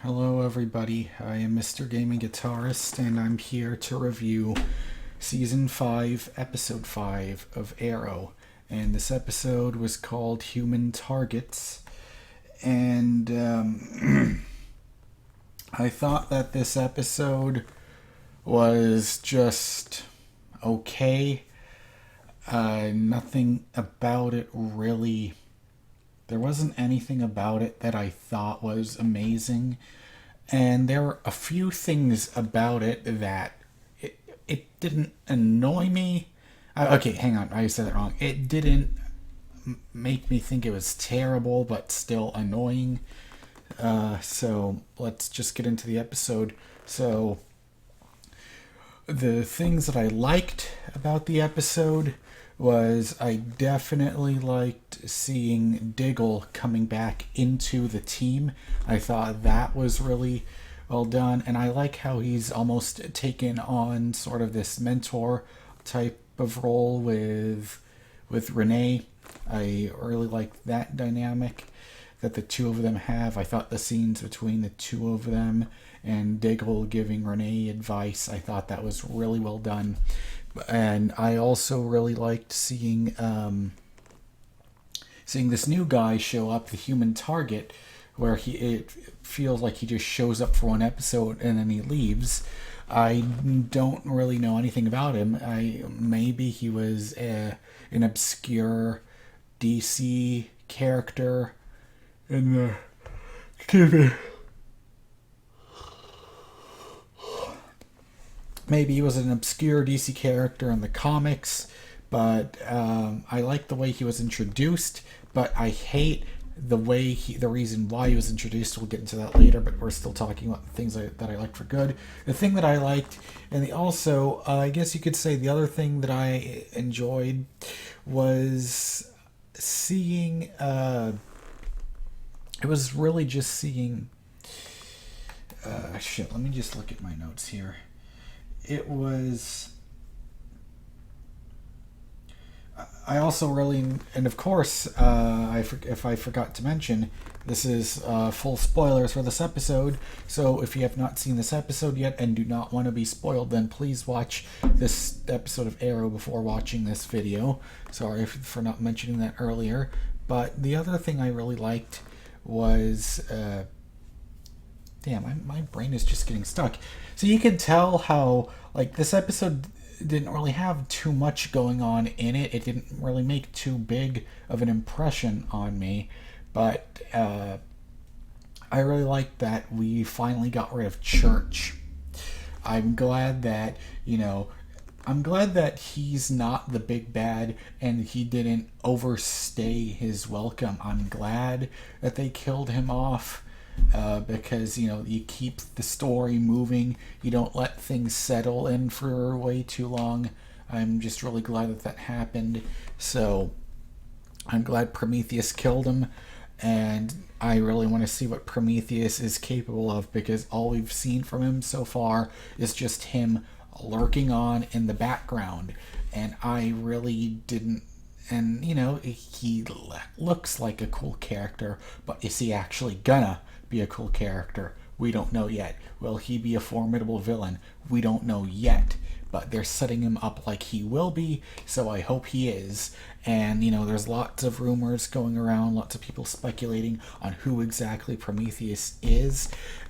Hello everybody, I am MrGamingGuitarist and I'm here to review Season 5, Episode 5 of Arrow. And this episode was called Human Targets. And I thought that this episode was just okay. Nothing about it really... There wasn't anything about it that I thought was amazing. And there were a few things about it that it didn't annoy me. Okay, hang on, I said it wrong. It didn't make me think it was terrible, but still annoying. So let's just get into the episode. So the things that I liked about the episode was I definitely liked seeing Diggle coming back into the team. I thought that was really well done, and I like how he's almost taken on sort of this mentor type of role with Renee. I really liked that dynamic that the two of them have. I thought the scenes between the two of them and Diggle giving Renee advice, I thought that was really well done. And I also really liked seeing this new guy show up, the Human Target, where it feels like he just shows up for one episode and then he leaves. I don't really know anything about him. Maybe he was an obscure DC character in the... Excuse me. Maybe he was an obscure DC character in the comics, but I like the way he was introduced, but I hate the reason why he was introduced. We'll get into that later, but we're still talking about the things that I liked for good. The thing that I liked, and I guess you could say the other thing that I enjoyed was seeing, it was really just seeing, let me just look at my notes here. It was... I also really... And of course, if I forgot to mention, this is full spoilers for this episode. So if you have not seen this episode yet and do not want to be spoiled, then please watch this episode of Arrow before watching this video. Sorry for not mentioning that earlier. But the other thing I really liked was... Damn, my brain is just getting stuck. So you can tell how, like, this episode didn't really have too much going on in it. It didn't really make too big of an impression on me. But I really liked that we finally got rid of Church. I'm glad that, I'm glad that he's not the big bad and he didn't overstay his welcome. I'm glad that they killed him off. Because you keep the story moving, you don't let things settle in for way too long. I'm just really glad that happened. So I'm glad Prometheus killed him, and I really want to see what Prometheus is capable of, because all we've seen from him so far is just him lurking on in the background, and I really didn't. And he looks like a cool character, but is he actually gonna be a cool character? We don't know yet. Will he be a formidable villain? We don't know yet, but they're setting him up like he will be, so I hope he is. And there's lots of rumors going around, lots of people speculating on who exactly Prometheus is,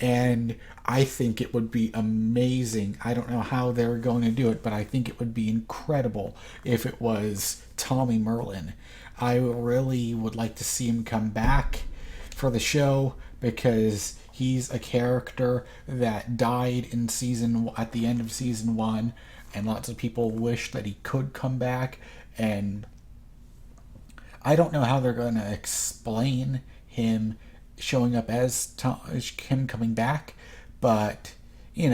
and I think it would be amazing. I don't know how they're going to do it, but I think it would be incredible if it was Tommy Merlin. I really would like to see him come back for the show, because he's a character that died at the end of season 1, and lots of people wish that he could come back, and I don't know how they're going to explain him showing up as him coming back, but he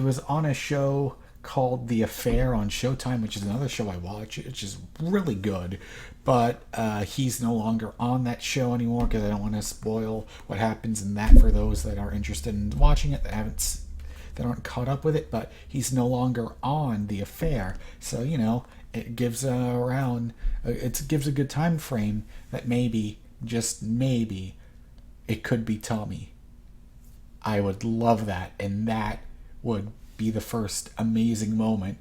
was on a show called The Affair on Showtime, which is another show I watch, which is really good, but he's no longer on that show anymore, because I don't want to spoil what happens in that for those that are interested in watching it that aren't caught up with it. But he's no longer on The Affair, so it gives it gives a good time frame that maybe, just maybe, it could be Tommy. I would love that, and that would be the first amazing moment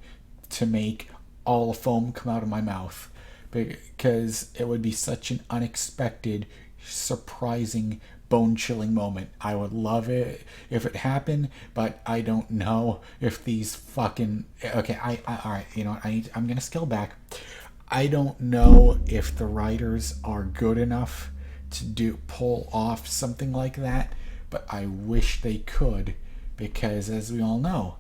to make all the foam come out of my mouth, because it would be such an unexpected, surprising, bone-chilling moment. I would love it if it happened, but I don't know if these fucking... Okay, all right, you know what, I'm gonna scale back. I don't know if the writers are good enough to pull off something like that, but I wish they could, because as we all know,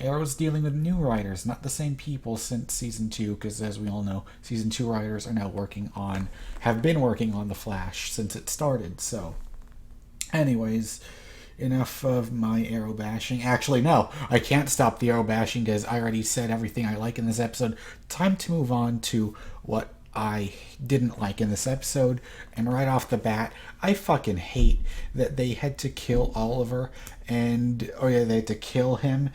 Arrow's dealing with new writers, not the same people since season 2, because as we all know, season 2 writers are now have been working on The Flash since it started. So, anyways, enough of my Arrow bashing. Actually, no, I can't stop the Arrow bashing because I already said everything I like in this episode. Time to move on to what I didn't like in this episode. And right off the bat, I fucking hate that they had to kill Oliver, they had to kill him.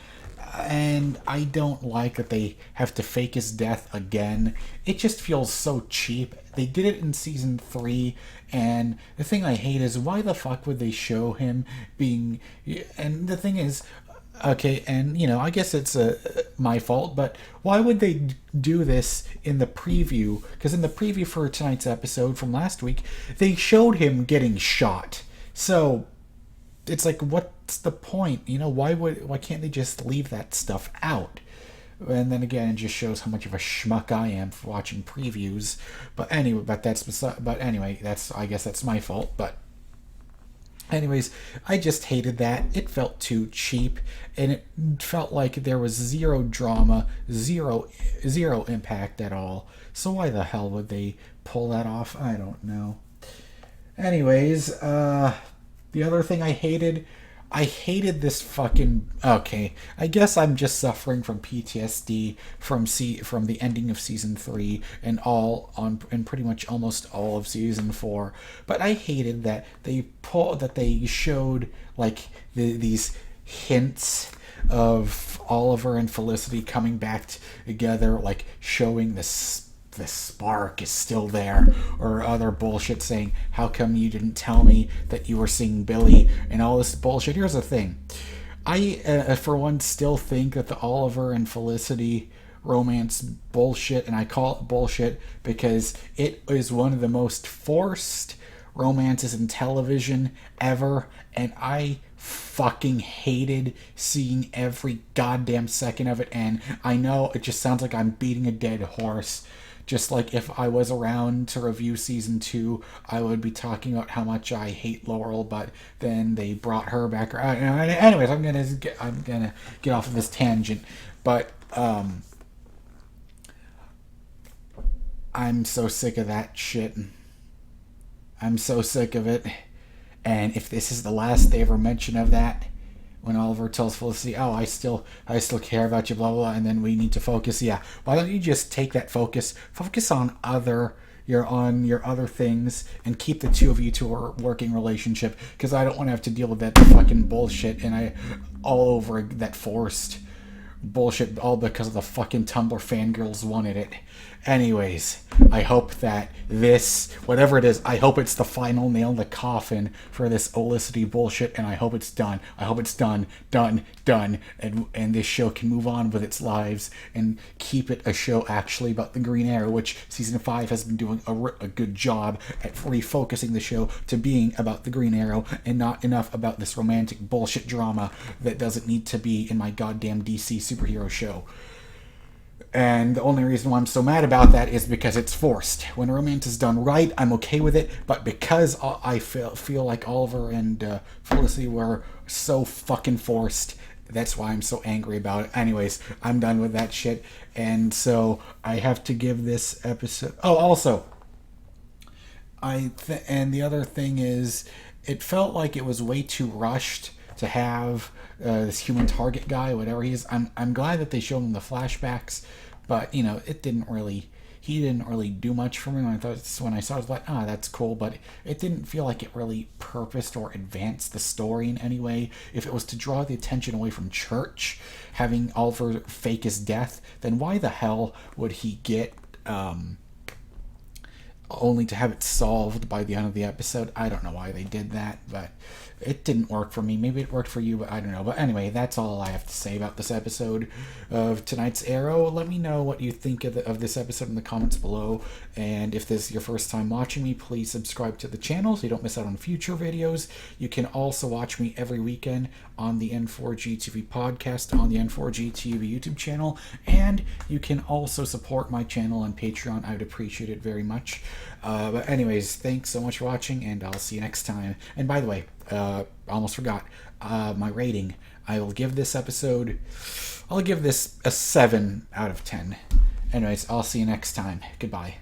And I don't like that they have to fake his death again. It just feels so cheap. They did it in season 3, and the thing I hate is, why the fuck would they show him being... And the thing is, okay, and you know, I guess it's my fault, but why would they do this in the preview? Because in the preview for tonight's episode from last week, they showed him getting shot. So it's like, what's the point? You know, why can't they just leave that stuff out? And then again, it just shows how much of a schmuck I am for watching previews. But anyway, I guess that's my fault. But anyways, I just hated that. It felt too cheap, and it felt like there was zero drama, zero impact at all. So why the hell would they pull that off? I don't know. Anyways, the other thing I hated this fucking... Okay, I guess I'm just suffering from PTSD from the ending of season 3 and pretty much almost all of season 4. But I hated that they showed like these hints of Oliver and Felicity coming back together, like showing the spark is still there, or other bullshit saying, how come you didn't tell me that you were seeing Billy, and all this bullshit. Here's the thing. I, for one, still think that the Oliver and Felicity romance bullshit, and I call it bullshit because it is one of the most forced romances in television ever, and I fucking hated seeing every goddamn second of it. And I know it just sounds like I'm beating a dead horse. Just like if I was around to review season 2, I would be talking about how much I hate Laurel, but then they brought her back. Anyways, I'm gonna get off of this tangent, but I'm so sick of that shit. I'm so sick of it. And if this is the last they ever mention of that, when Oliver tells Felicity, "Oh, I still care about you," blah blah, blah, and then we need to focus. Yeah, why don't you just take that focus on your other things, and keep the two of you to a working relationship? Because I don't want to have to deal with that fucking bullshit, and all over that forced bullshit, all because of the fucking Tumblr fangirls wanted it. Anyways, I hope that this, whatever it is, I hope it's the final nail in the coffin for this Olicity bullshit, and I hope it's done. I hope it's done, and this show can move on with its lives and keep it a show actually about the Green Arrow, which season 5 has been doing a good job at refocusing the show to being about the Green Arrow and not enough about this romantic bullshit drama that doesn't need to be in my goddamn DC superhero show. And the only reason why I'm so mad about that is because it's forced. When romance is done right, I'm okay with it. But because I feel like Oliver and Felicity were so fucking forced, that's why I'm so angry about it. Anyways, I'm done with that shit. And so I have to give this episode... Oh, also, and the other thing is, it felt like it was way too rushed to have this human target guy, whatever he is. I'm glad that they showed him the flashbacks, but you know, he didn't really do much for me. When I saw it, I was like, that's cool, but it didn't feel like it really purposed or advanced the story in any way. If it was to draw the attention away from Church, having Oliver fake his death, then why the hell would he get only to have it solved by the end of the episode. I don't know why they did that, but it didn't work for me. Maybe it worked for you, but I don't know. But anyway, that's all I have to say about this episode of tonight's Arrow. Let me know what you think of this episode in the comments below. And if this is your first time watching me, please subscribe to the channel so you don't miss out on future videos. You can also watch me every weekend on the N4G TV podcast, on the N4G TV YouTube channel, and you can also support my channel on Patreon. I would appreciate it very much. But anyways, thanks so much for watching, and I'll see you next time. And by the way, almost forgot, my rating. I'll give this episode, I'll give this a 7 out of 10. Anyways, I'll see you next time. Goodbye.